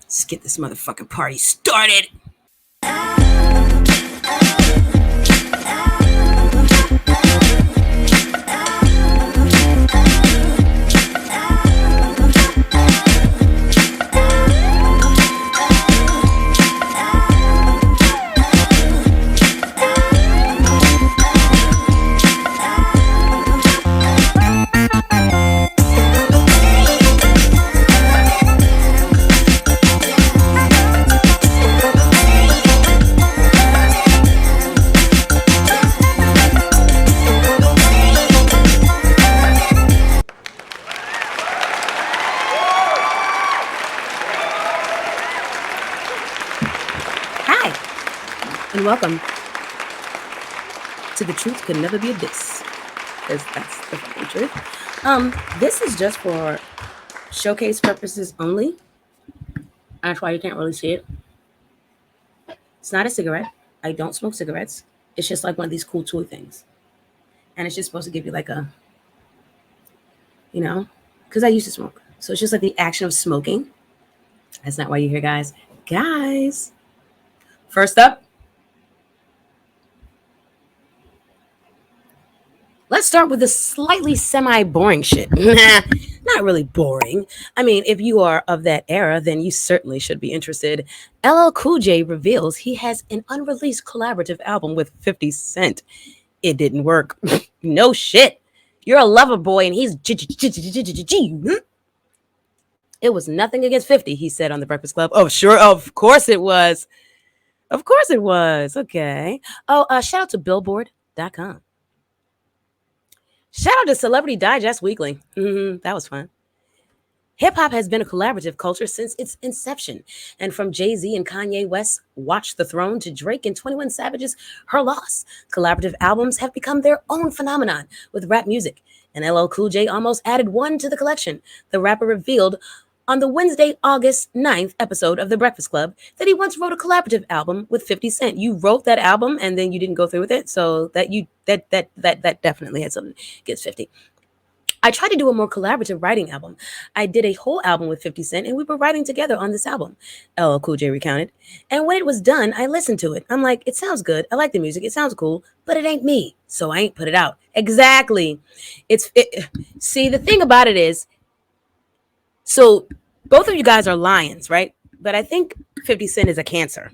Let's get this motherfucking party started. And welcome to The Truth Could Never Be a Diss, because that's the fucking truth. This is just for showcase purposes only. That's why you can't really see it. It's not a cigarette. I don't smoke cigarettes. It's just like one of these cool toy things. And it's just supposed to give you like a, because I used to smoke. So it's just like the action of smoking. That's not why you're here, guys. Guys, first up, let's start with the slightly semi-boring shit. Not really boring. I mean, if you are of that era, then you certainly should be interested. LL Cool J reveals he has an unreleased collaborative album with 50 Cent. It didn't work. No shit. You're a lover boy and he's It was nothing against 50, he said on The Breakfast Club. Oh, sure. Of course it was. Of course it was. Okay. Oh, shout out to Billboard.com. Shout out to Celebrity Digest Weekly. That was fun. Hip-hop has been a collaborative culture since its inception. And from Jay-Z and Kanye West's Watch the Throne to Drake and 21 Savage's Her Loss, collaborative albums have become their own phenomenon with rap music. And LL Cool J almost added one to the collection. The rapper revealed on the Wednesday, August 9th episode of The Breakfast Club that he once wrote a collaborative album with 50 Cent. You wrote that album and then you didn't go through with it. So that definitely had something against 50. I tried to do a more collaborative writing album. I did a whole album with 50 Cent and we were writing together on this album, LL Cool J recounted. And when it was done, I listened to it. I'm like, it sounds good. I like the music. It sounds cool, but it ain't me. So I ain't put it out. Exactly. See, the thing about it is, so both of you guys are lions, right? But I think 50 Cent is a Cancer.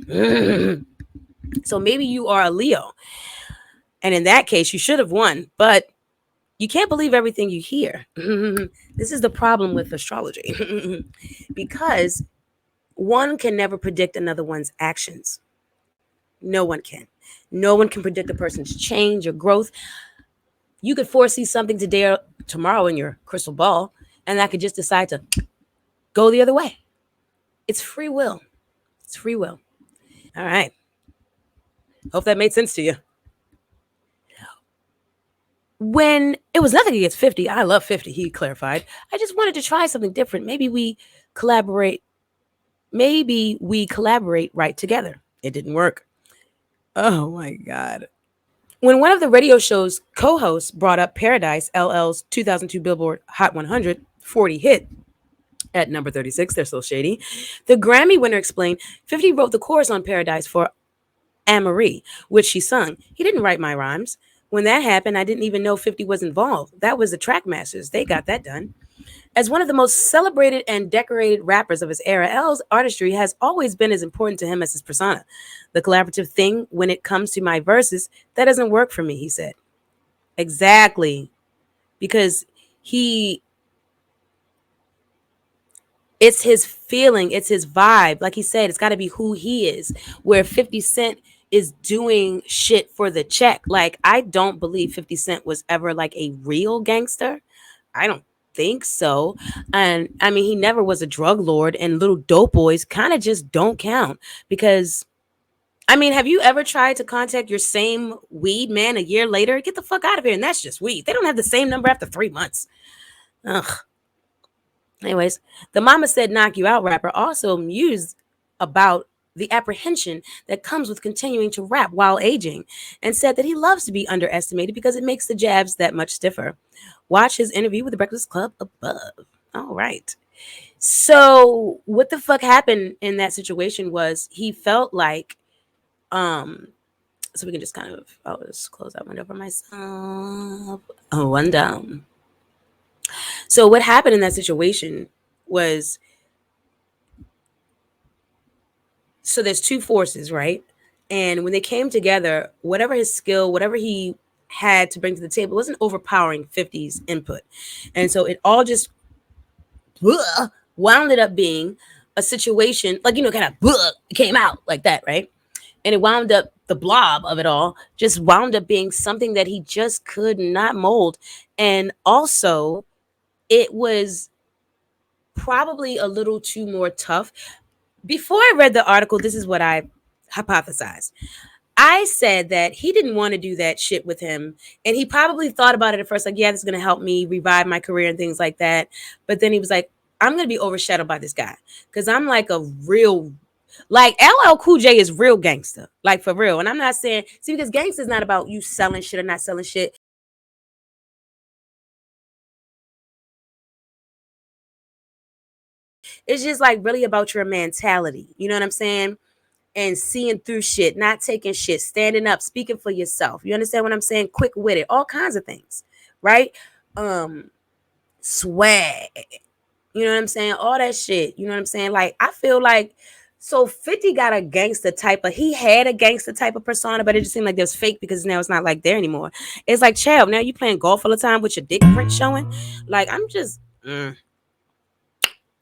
So maybe you are a Leo. And in that case, you should have won. But you can't believe everything you hear. This is the problem with astrology. Because one can never predict another one's actions. No one can. No one can predict a person's change or growth. You could foresee something today or tomorrow in your crystal ball, and that could just decide to go the other way. It's free will. It's free will. All right. Hope that made sense to you. When it was nothing against 50, I love 50, he clarified. I just wanted to try something different. Maybe we collaborate right together. It didn't work. Oh my God. When one of the radio show's co-hosts brought up Paradise, LL's 2002 Billboard Hot 100 40 hit, at number 36, they're so shady, the Grammy winner explained 50 wrote the chorus on Paradise for Anne-Marie, which she sung. He didn't write my rhymes. When that happened, I didn't even know 50 was involved. That was the Trackmasters. They got that done. As one of the most celebrated and decorated rappers of his era, L's artistry has always been as important to him as his persona. The collaborative thing, when it comes to my verses, that doesn't work for me, he said. Exactly. Because it's his feeling, it's his vibe. Like he said, it's got to be who he is. Where 50 Cent is doing shit for the check. Like, I don't believe 50 Cent was ever like a real gangster. I don't think so. And I mean, he never was a drug lord, and little dope boys kind of just don't count. Because, I mean, have you ever tried to contact your same weed man a year later? Get the fuck out of here. And that's just weed. They don't have the same number after 3 months. Ugh. Anyways, the Mama Said Knock You Out rapper also mused about the apprehension that comes with continuing to rap while aging, and said that he loves to be underestimated because it makes the jabs that much stiffer. Watch his interview with The Breakfast Club above. All right. So what the fuck happened in that situation was he felt like, um, so we can just kind of, I'll just close that window for myself. Oh, one down. So what happened in that situation was, so there's two forces, right? And when they came together, whatever his skill, whatever he had to bring to the table, wasn't overpowering 50's input. And so it all just wound it up being a situation, like, kind of came out like that, right? And it wound up, the blob of it all just wound up being something that he just could not mold. And also, it was probably a little too more tough. Before I read the article, this is what I hypothesized. I said that he didn't want to do that shit with him. And he probably thought about it at first, like, yeah, this is going to help me revive my career and things like that. But then he was like, I'm going to be overshadowed by this guy because I'm like a real, like, LL Cool J is real gangster, like for real. And I'm not saying, see, because gangster is not about you selling shit or not selling shit. It's just like really about your mentality. You know what I'm saying? And seeing through shit, not taking shit, standing up, speaking for yourself. You understand what I'm saying? Quick witted, all kinds of things, right? Um, Swag. You know what I'm saying? All that shit. You know what I'm saying? Like, I feel like, so 50 got a gangster type of, he had a gangster type of persona, but it just seemed like it was fake because now it's not like there anymore. It's like, child, now you playing golf all the time with your dick print showing. Like, I'm just, I'm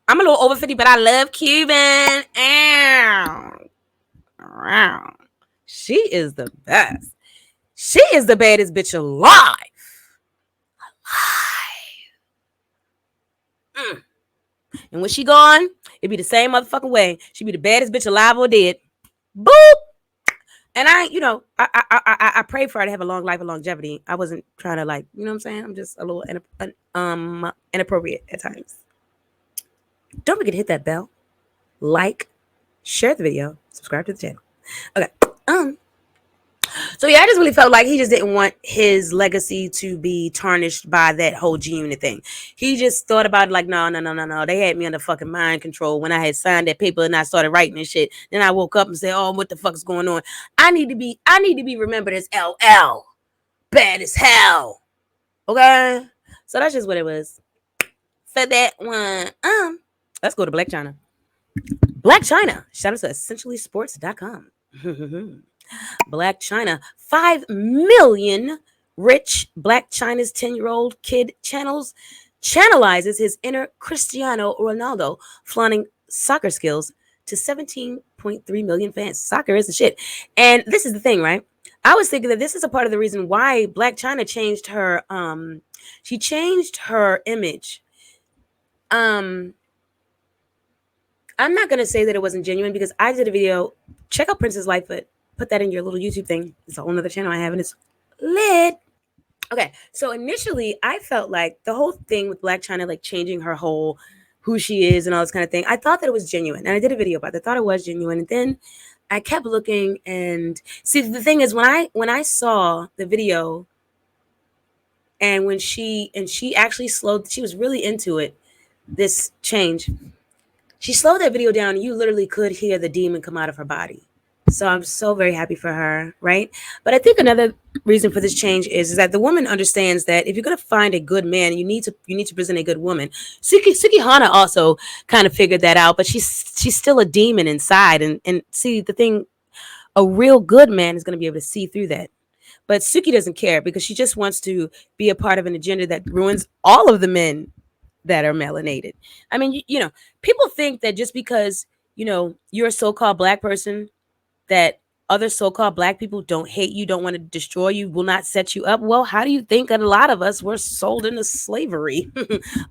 a little over 50, but I love Cuban. Ow. Ow. She is the best. She is the baddest bitch alive. Mm. And when she gone, it be the same motherfucking way. She be the baddest bitch alive or dead. Boop. And I pray for her to have a long life of longevity. I wasn't trying to, like, you know what I'm saying? I'm just a little inappropriate at times. Don't forget to hit that bell, like, share the video, subscribe to the channel. Okay. So yeah, I just really felt like he just didn't want his legacy to be tarnished by that whole G Unit thing. He just thought about it like, no, no, no, no, no. They had me under fucking mind control when I had signed that paper and I started writing and shit. Then I woke up and said, oh, what the fuck is going on? I need to be remembered as LL. Bad as hell. Okay? So that's just what it was. For that one. Let's go to Black China. Black China. Shout out to essentiallysports.com. Black China, 5 million rich Black China's 10-year-old kid channelizes his inner Cristiano Ronaldo, flaunting soccer skills to 17.3 million fans. Soccer is the shit. And this is the thing, right? I was thinking that this is a part of the reason why Black China changed her she changed her image. I'm not gonna say that it wasn't genuine because I did a video. Check out Prince's life, but put that in your little YouTube thing. It's a whole nother channel I have, and it's lit. Okay, so initially I felt like the whole thing with Black China, like changing her whole who she is and all this kind of thing, I thought that it was genuine, and I did a video about it. I thought it was genuine, and then I kept looking and see. The thing is, when I saw the video, and when she actually slowed, she was really into it. This change. She slowed that video down and you literally could hear the demon come out of her body. So I'm so very happy for her, right? But I think another reason for this change is that the woman understands that if you're gonna find a good man, you need to present a good woman. Sukihana also kind of figured that out, but she's still a demon inside. And see, the thing, a real good man is gonna be able to see through that. But Suki doesn't care because she just wants to be a part of an agenda that ruins all of the men that are melanated. I mean, you know, people think that just because, you're a so-called black person, that other so-called black people don't hate you, don't want to destroy you, will not set you up. Well, how do you think that a lot of us were sold into slavery?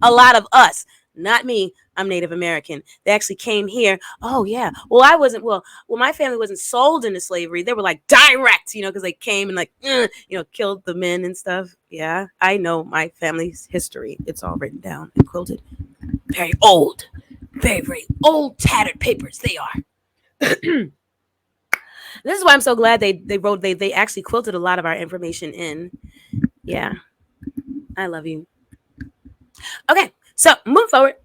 A lot of us, not me. I'm Native American. They actually came here. Oh yeah. Well, I wasn't. Well, my family wasn't sold into slavery. They were like direct, because they came and like, killed the men and stuff. Yeah, I know my family's history. It's all written down and quilted. Very old, very, very old, tattered papers. They are. This is why I'm so glad they actually quilted a lot of our information in. Yeah, I love you. Okay, so move forward.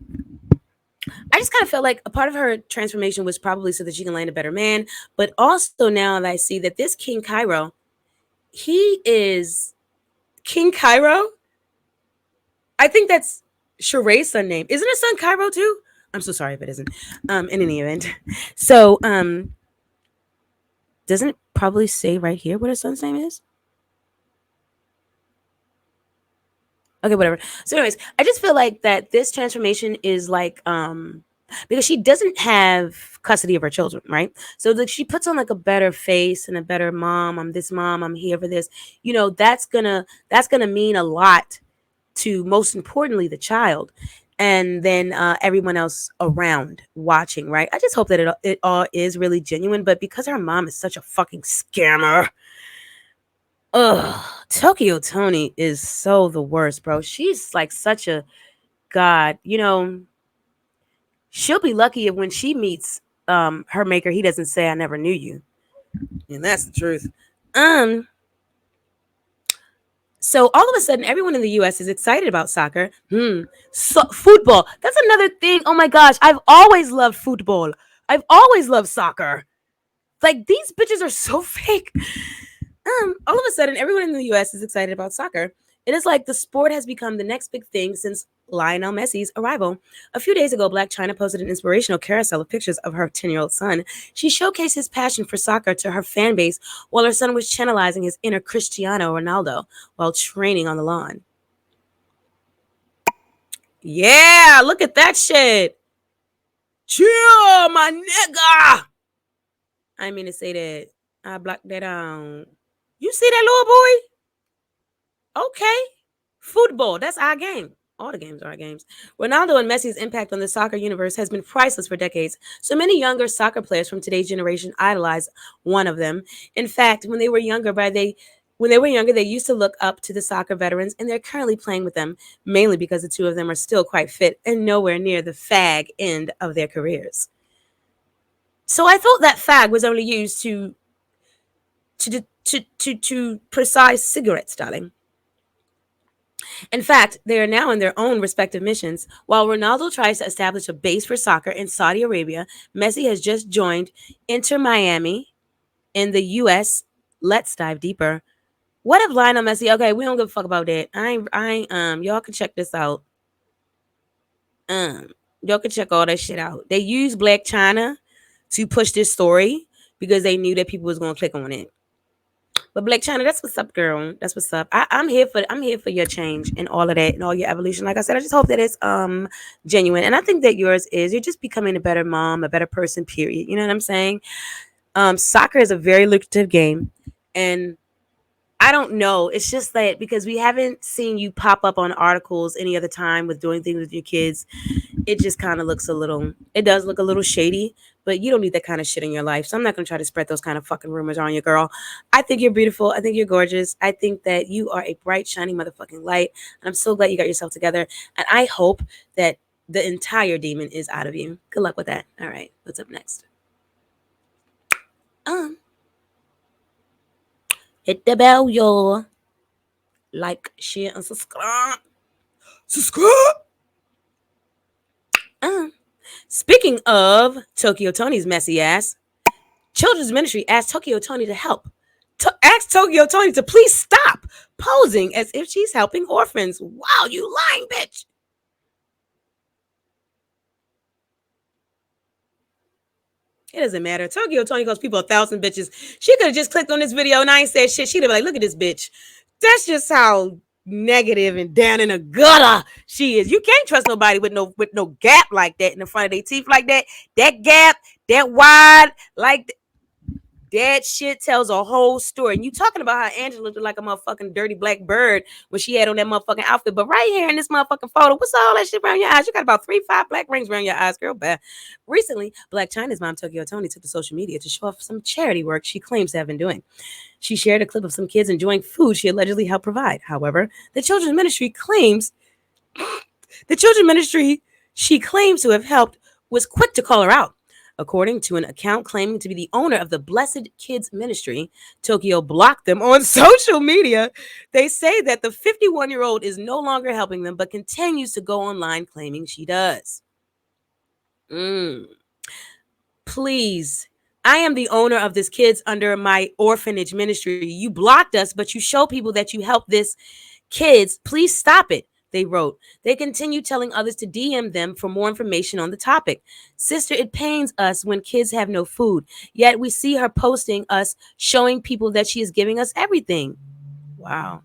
I just kind of felt like a part of her transformation was probably so that she can land a better man. But also now that I see that this King Cairo, he is King Cairo. I think that's Sheree's son name. Isn't his son Cairo too? I'm so sorry if it isn't. In any event. So, doesn't it probably say right here what his son's name is? Okay, whatever. So, anyways, I just feel like that this transformation is like because she doesn't have custody of her children, right? So like she puts on like a better face and a better mom. I'm this mom. I'm here for this. You know, that's gonna mean a lot to most importantly the child, and then everyone else around watching, right? I just hope that it all is really genuine. But because her mom is such a fucking scammer, ugh, Tokyo Toni is so the worst, bro. She's like such a god. You know, she'll be lucky if when she meets her maker, he doesn't say, "I never knew you," and that's the truth. Um. So all of a sudden, everyone in the U.S. is excited about soccer. So, football. That's another thing. Oh my gosh, I've always loved football. I've always loved soccer. Like these bitches are so fake. All of a sudden, everyone in the US is excited about soccer. It is like the sport has become the next big thing since Lionel Messi's arrival. A few days ago, Black China posted an inspirational carousel of pictures of her 10-year-old son. She showcased his passion for soccer to her fan base while her son was channelizing his inner Cristiano Ronaldo while training on the lawn. Yeah, look at that shit. Chill, my nigga. I mean to say that. I blocked that out. You see that little boy? Okay. Football, that's our game. All the games are our games. Ronaldo and Messi's impact on the soccer universe has been priceless for decades. So many younger soccer players from today's generation idolize one of them. In fact, when they were younger, they used to look up to the soccer veterans, and they're currently playing with them, mainly because the two of them are still quite fit and nowhere near the fag end of their careers. So I thought that fag was only used to precise cigarettes, darling. In fact, they are now in their own respective missions. While Ronaldo tries to establish a base for soccer in Saudi Arabia, Messi has just joined Inter Miami in the US. Let's dive deeper. What if Lionel Messi? Okay, we don't give a fuck about that. Y'all can check this out. Um, y'all can check all that shit out. They used Black China to push this story because they knew that people was gonna click on it. But Black China, that's what's up, girl. That's what's up. I'm here for your change and all of that and all your evolution. Like I said, I just hope that it's genuine. And I think that yours is. You're just becoming a better mom, a better person, period. You know what I'm saying? Soccer is a very lucrative game. And I don't know. It's just that because we haven't seen you pop up on articles any other time with doing things with your kids, it just kind of looks a little, it does look a little shady, but you don't need that kind of shit in your life. So I'm not going to try to spread those kind of fucking rumors on you, girl. I think you're beautiful. I think you're gorgeous. I think that you are a bright, shining motherfucking light. And I'm so glad you got yourself together. And I hope that the entire demon is out of you. Good luck with that. All right. What's up next? Um, Hit the bell, y'all. Like, share, and subscribe. Subscribe. Speaking of Tokyo Toni's messy ass, Children's Ministry asked Tokyo Toni to help. Ask Tokyo Toni to please stop posing as if she's helping orphans. Wow, you lying bitch. It doesn't matter. Tokyo Toni calls people 1,000 bitches. She could have just clicked on this video and I ain't said shit. She'd have been like, look at this bitch. That's just how negative and down in the gutter she is. You can't trust nobody with no gap like that in the front of their teeth like that. That gap, that wide, like that shit tells a whole story. And you talking about how Angela looked like a motherfucking dirty black bird when she had on that motherfucking outfit. But right here in this motherfucking photo, what's all that shit around your eyes? You got about 3-5 black rings around your eyes, girl. Bad. Recently, Black China's mom, Tokyo Toni, took to social media to show off some charity work she claims to have been doing. She shared a clip of some kids enjoying food she allegedly helped provide. However, the children's ministry she claims to have helped was quick to call her out. According to an account claiming to be the owner of the Blessed Kids Ministry, Tokyo blocked them on social media. They say that the 51-year-old is no longer helping them, but continues to go online claiming she does. Mm. Please. I am the owner of this kids under my orphanage ministry. You blocked us, but you show people that you help this kids. Please stop it. They wrote. They continue telling others to DM them for more information on the topic. Sister, it pains us when kids have no food. Yet we see her posting us, showing people that she is giving us everything. Wow.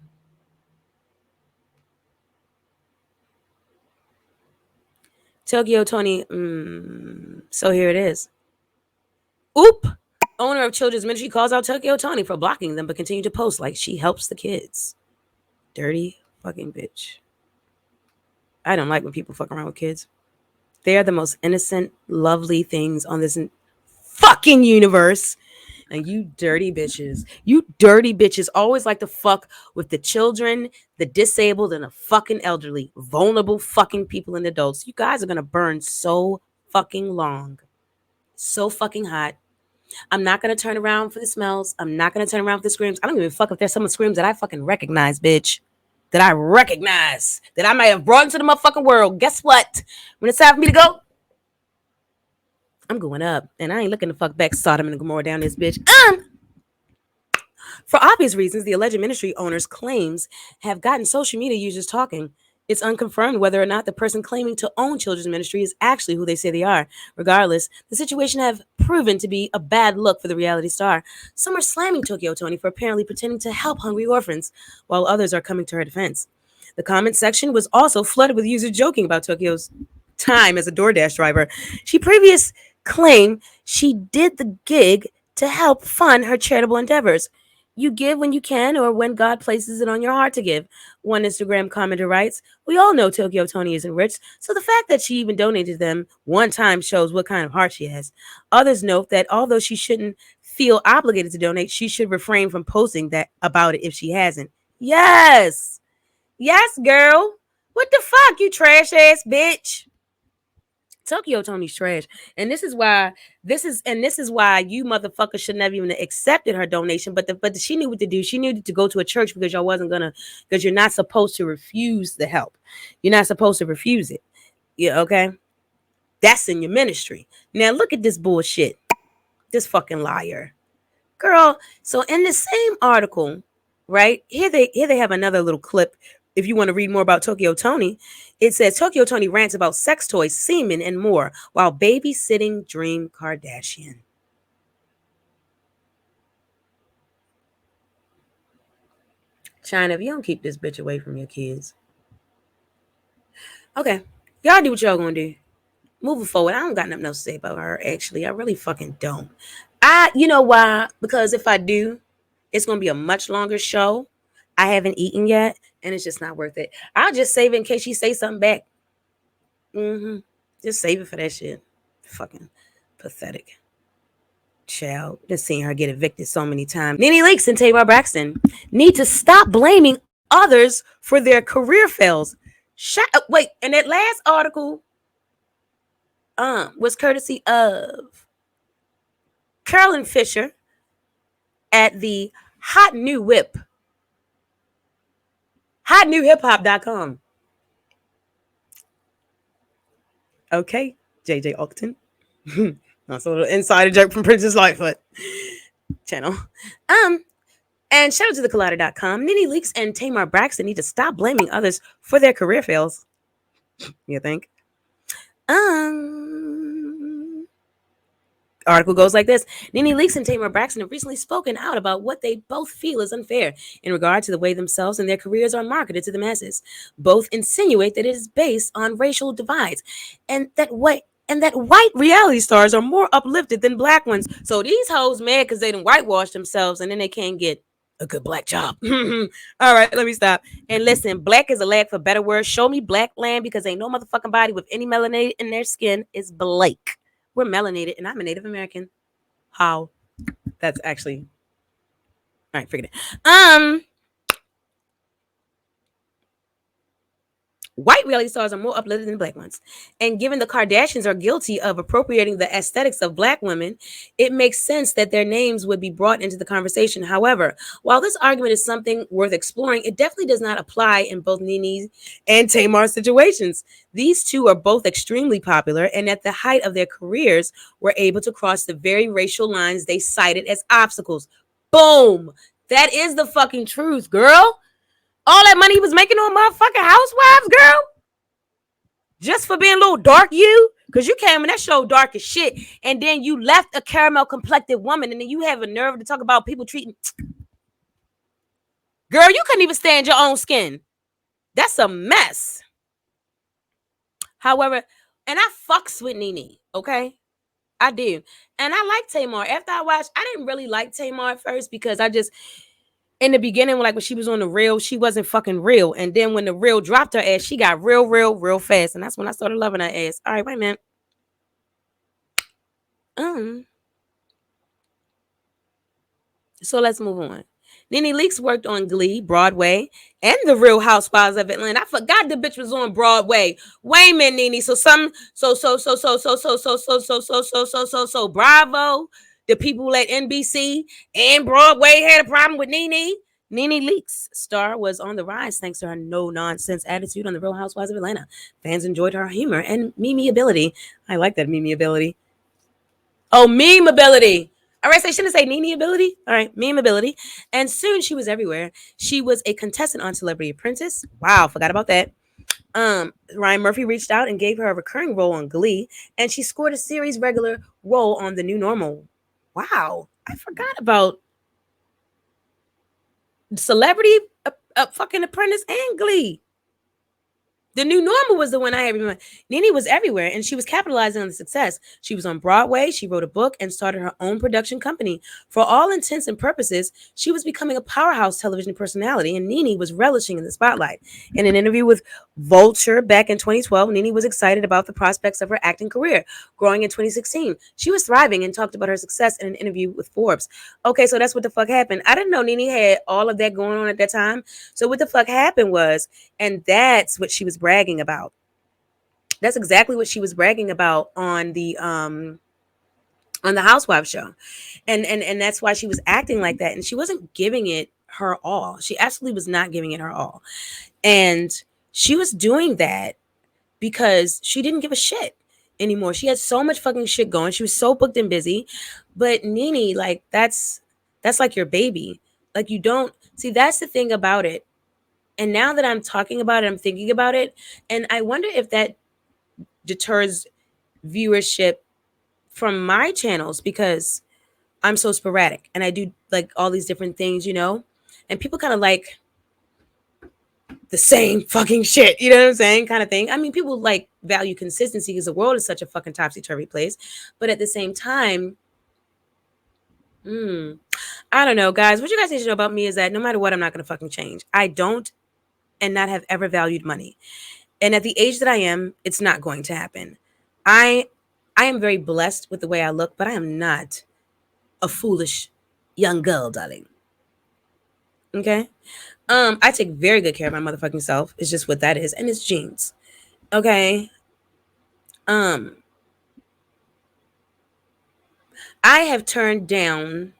Tokyo Tony. So here it is. Oop. Owner of Children's Ministry calls out Tokyo Tony for blocking them, but continue to post like she helps the kids. Dirty fucking bitch. I don't like when people fuck around with kids. They are the most innocent, lovely things on this fucking universe. And you dirty bitches always like to fuck with the children, the disabled, and the fucking elderly, vulnerable fucking people and adults. You guys are gonna burn so fucking long. So fucking hot. I'm not gonna turn around for the smells. I'm not gonna turn around for the screams. I don't give a fuck if there's some screams that I fucking recognize, bitch. That I recognize. That I might have brought into the motherfucking world. Guess what? When it's time for me to go, I'm going up. And I ain't looking to fuck back Sodom and Gomorrah down this bitch. For obvious reasons, the alleged ministry owner's claims have gotten social media users talking. It's unconfirmed whether or not the person claiming to own children's ministry is actually who they say they are. Regardless, the situation have proven to be a bad look for the reality star. Some are slamming Tokyo Tony for apparently pretending to help hungry orphans, while others are coming to her defense. The comment section was also flooded with users joking about Tokyo's time as a DoorDash driver. She previously claimed she did the gig to help fund her charitable endeavors. You give when you can or when God places it on your heart to give. One Instagram commenter writes, we all know Tokyo Tony isn't rich, so the fact that she even donated them one time shows what kind of heart she has. Others note that although she shouldn't feel obligated to donate, she should refrain from posting that about it if she hasn't. Yes. Yes, girl. What the fuck, you trash ass bitch? Tokyo Tony's trash. And this is why you motherfuckers should never even accepted her donation. But she knew what to do. She needed to go to a church because y'all wasn't gonna because you're not supposed to refuse the help. You're not supposed to refuse it. Yeah, okay? That's in your ministry. Now look at this bullshit. This fucking liar. Girl, so in the same article, right? Here they have another little clip. If you want to read more about Tokyo Tony, it says Tokyo Tony rants about sex toys, semen, and more while babysitting Dream Kardashian. China, if you don't keep this bitch away from your kids. Okay. Y'all do what y'all gonna do. Moving forward, I don't got nothing else to say about her, actually. I really fucking don't. You know why? Because if I do, it's gonna be a much longer show. I haven't eaten yet, and it's just not worth it. I'll just save it in case she say something back. Just save it for that shit. Fucking pathetic. Child, just seeing her get evicted so many times. Nene Leakes and Tamar Braxton need to stop blaming others for their career fails. Shut up. Wait, and that last article was courtesy of Carolyn Fisher at the Hot New Whip. HotNewHipHop.com. Okay, JJ Octon. That's a little insider joke from Princess Lightfoot channel. And shout out to the Collider.com. Nene Leakes and Tamar Braxton need to stop blaming others for their career fails. You think? Article goes like this. Nene Leakes and Tamar Braxton have recently spoken out about what they both feel is unfair in regard to the way themselves and their careers are marketed to the masses. Both insinuate that it is based on racial divides and that white reality stars are more uplifted than black ones. So these hoes mad because they done whitewashed themselves and then they can't get a good black job. All right, let me stop. And listen, black is a lag for better words. Show me black land because ain't no motherfucking body with any melanin in their skin is black. We're melanated, and I'm a Native American. How? That's actually all right. Forget it. white reality stars are more uplifted than black ones. And given the Kardashians are guilty of appropriating the aesthetics of black women, it makes sense that their names would be brought into the conversation. However, while this argument is something worth exploring, it definitely does not apply in both Nene and Tamar's situations. These two are both extremely popular and at the height of their careers were able to cross the very racial lines they cited as obstacles. Boom! That is the fucking truth, girl. All that money he was making on motherfucking housewives, girl, just for being a little dark you, because you came in that show dark as shit, and then you left a caramel complected woman, and then you have a nerve to talk about people treating. Girl, you couldn't even stand your own skin. That's a mess. However, and I fucks with Nene, okay? I do. And I like Tamar. After I watched, I didn't really like Tamar at first because I just, in the beginning, like when she was on the reel, she wasn't fucking real. And then when the reel dropped her ass, she got real fast. And that's when I started loving her ass. All right, wait a minute. So let's move on. Nene Leakes worked on Glee, Broadway, and The Real Housewives of Atlanta. I forgot the bitch was on Broadway. Wait a minute, Nene. So Bravo, the people at NBC and Broadway had a problem with Nene. Nene Leakes' star was on the rise thanks to her no-nonsense attitude on The Real Housewives of Atlanta. Fans enjoyed her humor and meme-ability. I like that meme-ability. Oh, meme-ability. All right, so I shouldn't say Nene ability. All right, meme ability. And soon she was everywhere. She was a contestant on Celebrity Apprentice. Wow, forgot about that. Ryan Murphy reached out and gave her a recurring role on Glee, and she scored a series regular role on The New Normal. Wow, I forgot about Celebrity fucking Apprentice and Glee. The New Normal was the one I had remember. Nene was everywhere, and she was capitalizing on the success. She was on Broadway, she wrote a book, and started her own production company. For all intents and purposes, she was becoming a powerhouse television personality, and Nene was relishing in the spotlight. In an interview with Vulture back in 2012, Nene was excited about the prospects of her acting career. Growing in 2016, she was thriving and talked about her success in an interview with Forbes. Okay, so that's what the fuck happened. I didn't know Nene had all of that going on at that time. So what the fuck happened was, and that's what she was bragging about. That's exactly what she was bragging about on the Housewives show. And that's why she was acting like that. And she wasn't giving it her all. She absolutely was not giving it her all. And she was doing that because she didn't give a shit anymore. She had so much fucking shit going. She was so booked and busy. But Nene, like, that's like your baby. Like, you don't see, that's the thing about it. And now that I'm talking about it, I'm thinking about it. And I wonder if that deters viewership from my channels because I'm so sporadic and I do like all these different things, you know? And people kind of like the same fucking shit, you know what I'm saying? Kind of thing. I mean, people like value consistency because the world is such a fucking topsy-turvy place. But at the same time, I don't know, guys. What you guys need to know about me is that no matter what, I'm not going to fucking change. I don't and not have ever valued money. And at the age that I am, it's not going to happen. I am very blessed with the way I look, but I am not a foolish young girl, darling. Okay? I take very good care of my motherfucking self. It's just what that is. And it's jeans. Okay? I have turned down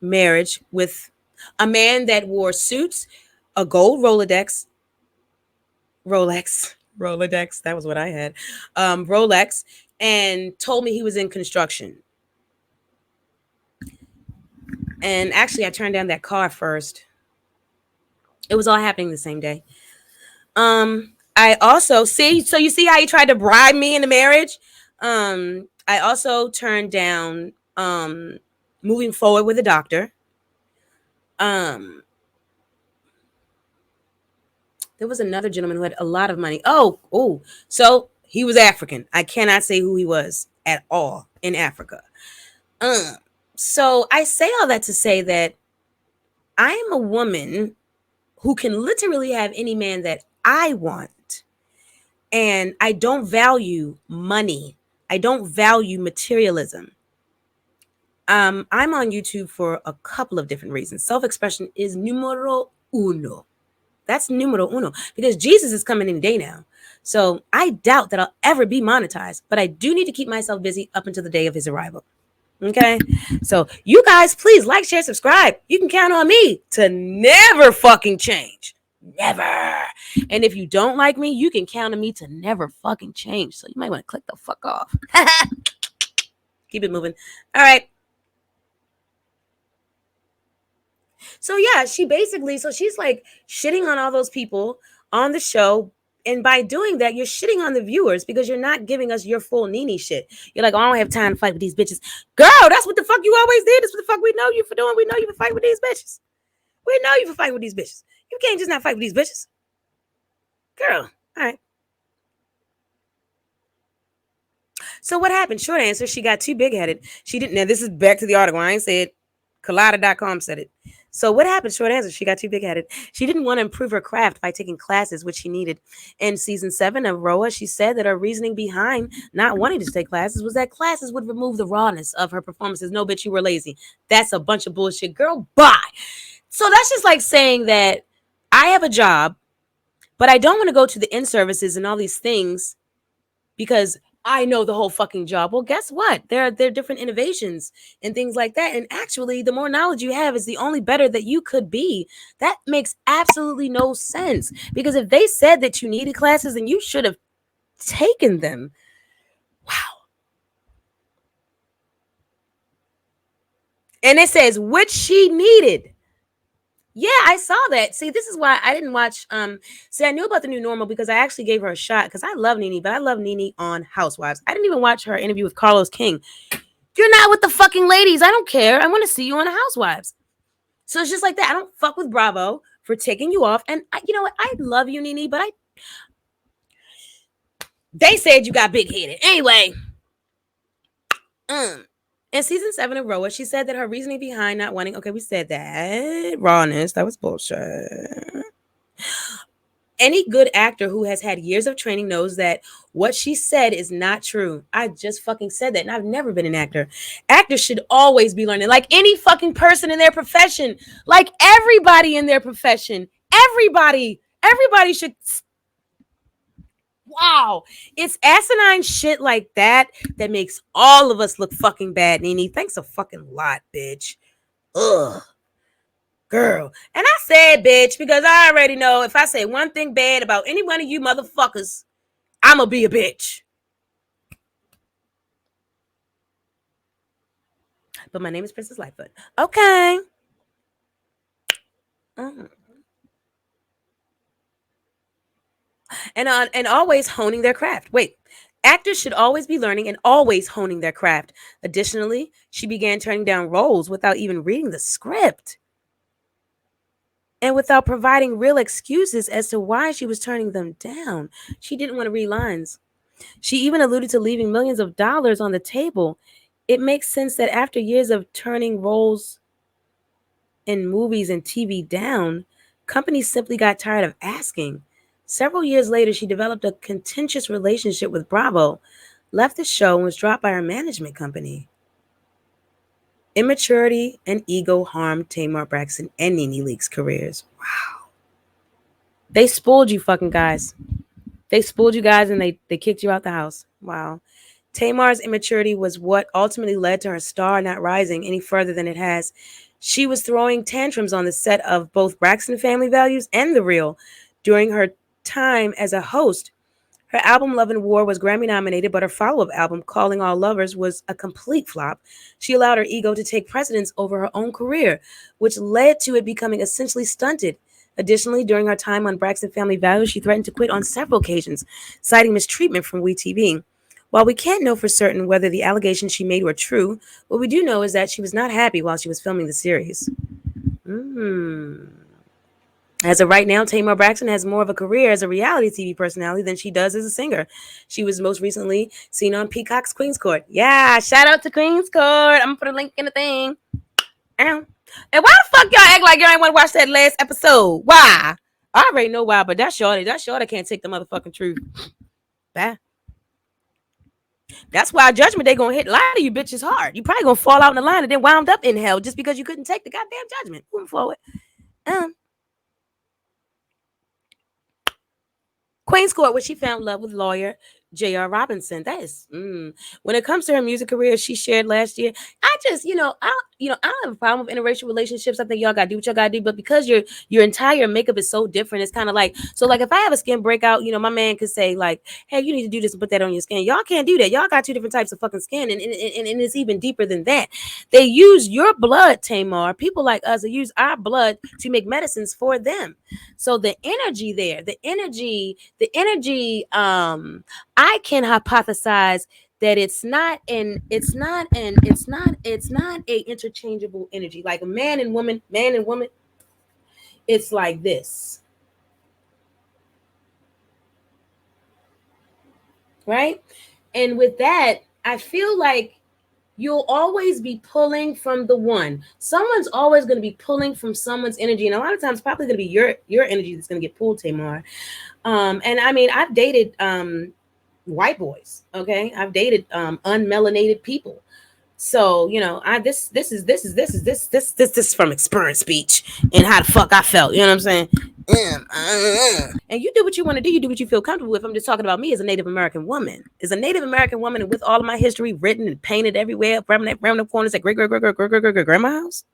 marriage with a man that wore suits, a gold Rolex, that was what I had, Rolex, and told me he was in construction. And actually, I turned down that car first. It was all happening the same day. I also so you see how he tried to bribe me into marriage. I also turned down moving forward with a doctor. There was another gentleman who had a lot of money. So he was African. I cannot say who he was at all in Africa. So I say all that to say that I am a woman who can literally have any man that I want. And I don't value money. I don't value materialism. I'm on YouTube for a couple of different reasons. Self-expression is numero uno. That's numero uno. Because Jesus is coming any day now. So I doubt that I'll ever be monetized. But I do need to keep myself busy up until the day of his arrival. Okay? So you guys, please like, share, subscribe. You can count on me to never fucking change. Never. And if you don't like me, you can count on me to never fucking change. So you might want to click the fuck off. Keep it moving. All right. So yeah, she's like shitting on all those people on the show. And by doing that, you're shitting on the viewers because you're not giving us your full Nene shit. You're like, oh, I don't have time to fight with these bitches. Girl, that's what the fuck you always did. That's what the fuck we know you for doing. We know you for fighting with these bitches. We know you for fighting with these bitches. You can't just not fight with these bitches. Girl, all right. So what happened? Short answer, she got too big-headed. She didn't. Now, this is back to the article. I ain't said Collider.com said it. So what happened? Short answer, she got too big-headed. She didn't want to improve her craft by taking classes, which she needed. In season 7 of Roa, she said that her reasoning behind not wanting to take classes was that classes would remove the rawness of her performances. No, bitch, you were lazy. That's a bunch of bullshit. Girl, bye. So that's just like saying that I have a job, but I don't want to go to the in-services and all these things because I know the whole fucking job. Well, guess what? There are different innovations and things like that. And actually, the more knowledge you have is the only better that you could be. That makes absolutely no sense. Because if they said that you needed classes, then you should have taken them. Wow. And it says, which she needed. Yeah, I saw that. See, this is why I didn't watch. See, I knew about the new normal because I actually gave her a shot because I love Nene, but I love Nene on Housewives. I didn't even watch her interview with Carlos King. You're not with the fucking ladies. I don't care. I want to see you on the Housewives. So it's just like that. I don't fuck with Bravo for taking you off. And you know what? I love you, Nene, but they said you got big headed. Anyway. In season 7 of Roa, she said that her reasoning behind not wanting, okay, we said that. Rawness, that was bullshit. Any good actor who has had years of training knows that what she said is not true. I just fucking said that, and I've never been an actor. Actors should always be learning, like any fucking person in their profession, like everybody in their profession. Everybody should. Wow, it's asinine shit like that makes all of us look fucking bad, Nene. Thanks a fucking lot, bitch. Ugh. Girl. And I said bitch because I already know if I say one thing bad about any one of you motherfuckers, I'ma be a bitch. But my name is Princess Lightfoot. Okay. And always honing their craft. Wait. Actors should always be learning and always honing their craft. Additionally, she began turning down roles without even reading the script. And without providing real excuses as to why she was turning them down. She didn't want to read lines. She even alluded to leaving millions of dollars on the table. It makes sense that after years of turning roles in movies and TV down, companies simply got tired of asking. Several years later, she developed a contentious relationship with Bravo, left the show, and was dropped by her management company. Immaturity and ego harmed Tamar, Braxton, and Nene Leakes' careers. Wow. They spoiled you fucking guys. They spoiled you guys and they kicked you out the house. Wow. Tamar's immaturity was what ultimately led to her star not rising any further than it has. She was throwing tantrums on the set of both Braxton Family Values and The Real during her time as a host. Her album Love and War was Grammy nominated, but her follow-up album, Calling All Lovers, was a complete flop. She allowed her ego to take precedence over her own career, which led to it becoming essentially stunted. Additionally, during her time on Braxton Family Values, she threatened to quit on several occasions, citing mistreatment from WeTV. While we can't know for certain whether the allegations she made were true, what we do know is that she was not happy while she was filming the series. As of right now, Tamar Braxton has more of a career as a reality TV personality than she does as a singer. She was most recently seen on Peacock's Queen's Court. Yeah, shout out to Queen's Court. I'm going to put a link in the thing. And why the fuck y'all act like y'all ain't want to watch that last episode? Why? I already know why, but that's shorty. That shorty can't take the motherfucking truth. Bye. That's why Judgment Day gonna hit a lot of you bitches hard. You probably gonna fall out in the line and then wound up in hell just because you couldn't take the goddamn judgment. Moving forward. Queen's Court, where she found love with lawyer J.R. Robinson. That is, when it comes to her music career, she shared last year. I just, I don't have a problem with interracial relationships. I think y'all gotta do what y'all gotta do. But because your entire makeup is so different, it's kind of like, so like if I have a skin breakout, my man could say like, hey, you need to do this and put that on your skin. Y'all can't do that. Y'all got two different types of fucking skin, and it's even deeper than that. They use your blood, Tamar. People like us, they use our blood to make medicines for them. So the energy there, I can hypothesize that it's not a interchangeable energy. Like a man and woman, it's like this. Right? And with that, I feel like you'll always be pulling from the one. Someone's always going to be pulling from someone's energy, and a lot of times, probably going to be your energy that's going to get pulled, Tamar. And I mean, I've dated white boys. Okay, I've dated unmelanated people. So this is from experience speech and how the fuck I felt. You know what I'm saying? And you do what you want to do. You do what you feel comfortable with. I'm just talking about me as a Native American woman. As a Native American woman, and with all of my history written and painted everywhere, from the corners at great grandma house.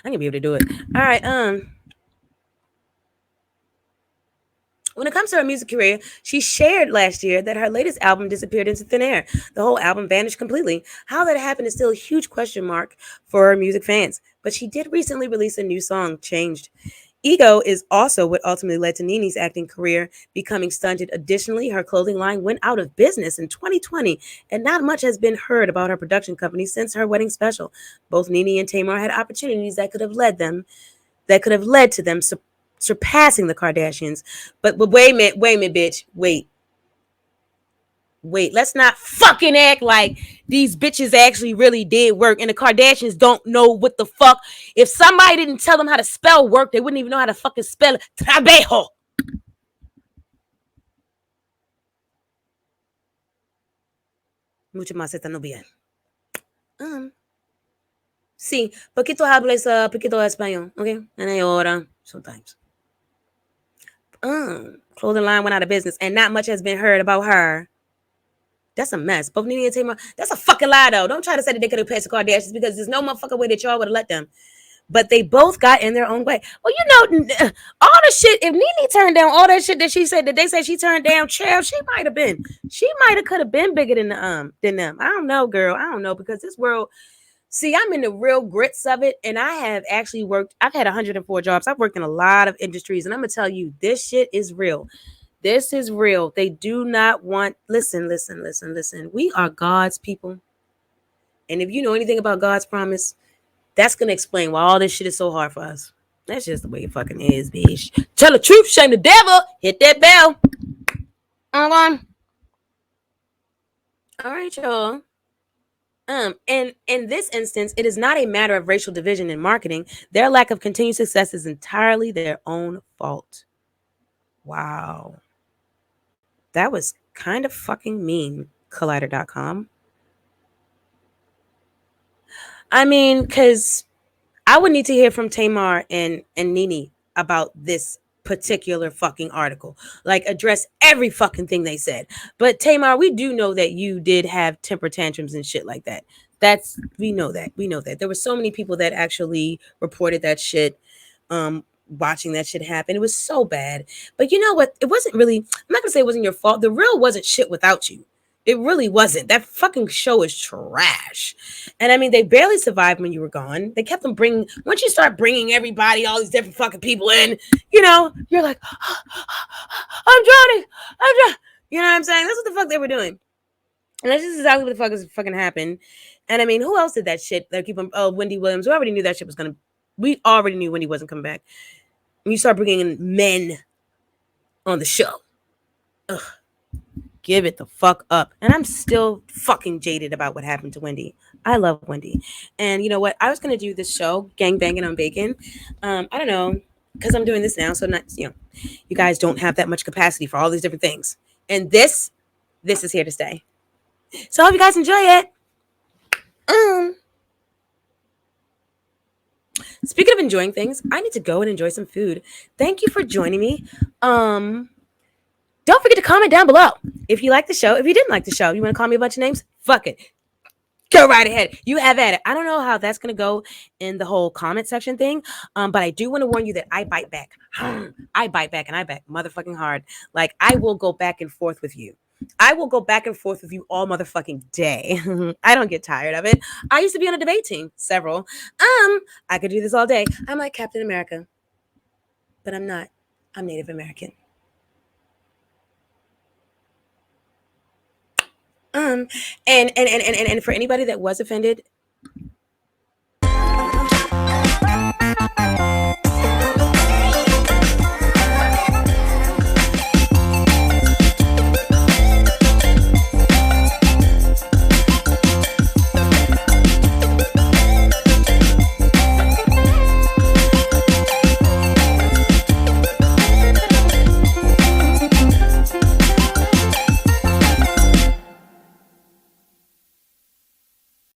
I'm gonna be able to do it. All right. When it comes to her music career, she shared last year that her latest album disappeared into thin air. The whole album vanished completely. How that happened is still a huge question mark for her music fans. But she did recently release a new song, Changed. Ego is also what ultimately led to Nene's acting career becoming stunted. Additionally, her clothing line went out of business in 2020, and not much has been heard about her production company since her wedding special. Both Nene and Tamar had opportunities that could have led to them surpassing the Kardashians. But wait a minute, bitch. Wait, let's not fucking act like these bitches actually really did work and the Kardashians don't know what the fuck. If somebody didn't tell them how to spell work, they wouldn't even know how to fucking spell it. Trabajo. Mucho más está no bien. Sí, poquito hablas poquito español, okay? And I order sometimes. Clothing line went out of business and not much has been heard about her. That's a mess. Both Nene and Tamar. That's a fucking lie, though. Don't try to say that they could have passed the Kardashians because there's no motherfucking way that y'all would have let them. But they both got in their own way. Well, all the shit. If Nene turned down all that shit that she said that they said she turned down, child, she might have could have been bigger than them. I don't know, girl. I don't know because this world. See, I'm in the real grits of it, and I have actually worked. I've had 104 jobs. I've worked in a lot of industries, and I'm gonna tell you, this shit is real. This is real. They do not want. Listen. We are God's people. And if you know anything about God's promise, that's going to explain why all this shit is so hard for us. That's just the way it fucking is, bitch. Tell the truth, shame the devil. Hit that bell. Hold on. All right, y'all. And in this instance, it is not a matter of racial division in marketing. Their lack of continued success is entirely their own fault. Wow. That was kind of fucking mean, Collider.com. I mean, because I would need to hear from Tamar and Nene about this particular fucking article. Like, address every fucking thing they said. But Tamar, we do know that you did have temper tantrums and shit like that. We know that. There were so many people that actually reported that shit. Watching that shit happen. It was so bad. But you know what? It wasn't really, I'm not gonna say it wasn't your fault. The real wasn't shit without you. It really wasn't. That fucking show is trash. And I mean, they barely survived when you were gone. They kept them once you start bringing everybody, all these different fucking people in, you're like, I'm drowning. You know what I'm saying? That's what the fuck they were doing. And that's just exactly what the fuck is fucking happened. And I mean, who else did that shit? They keep Wendy Williams. We already knew that shit was gonna. We already knew Wendy wasn't coming back. When you start bringing in men on the show, ugh, give it the fuck up. And I'm still fucking jaded about what happened to Wendy. I love Wendy. And you know what? I was gonna do this show, Gang Banging on Bacon. I don't know, because I'm doing this now, so not you guys don't have that much capacity for all these different things. And this is here to stay. So I hope you guys enjoy it. Speaking of enjoying things, I need to go and enjoy some food. Thank you for joining me. Um, don't forget to comment down below if you like the show. If you didn't like the show, you want to call me a bunch of names? Fuck it. Go right ahead. You have at it. I don't know how that's going to go in the whole comment section thing, but I do want to warn you that I bite back. I bite back and I back motherfucking hard. Like, I will go back and forth with you. I will go back and forth with you all motherfucking day. I don't get tired of it. I used to be on a debate team, several. I could do this all day. I'm like Captain America, but I'm not. I'm Native American. Um, and for anybody that was offended,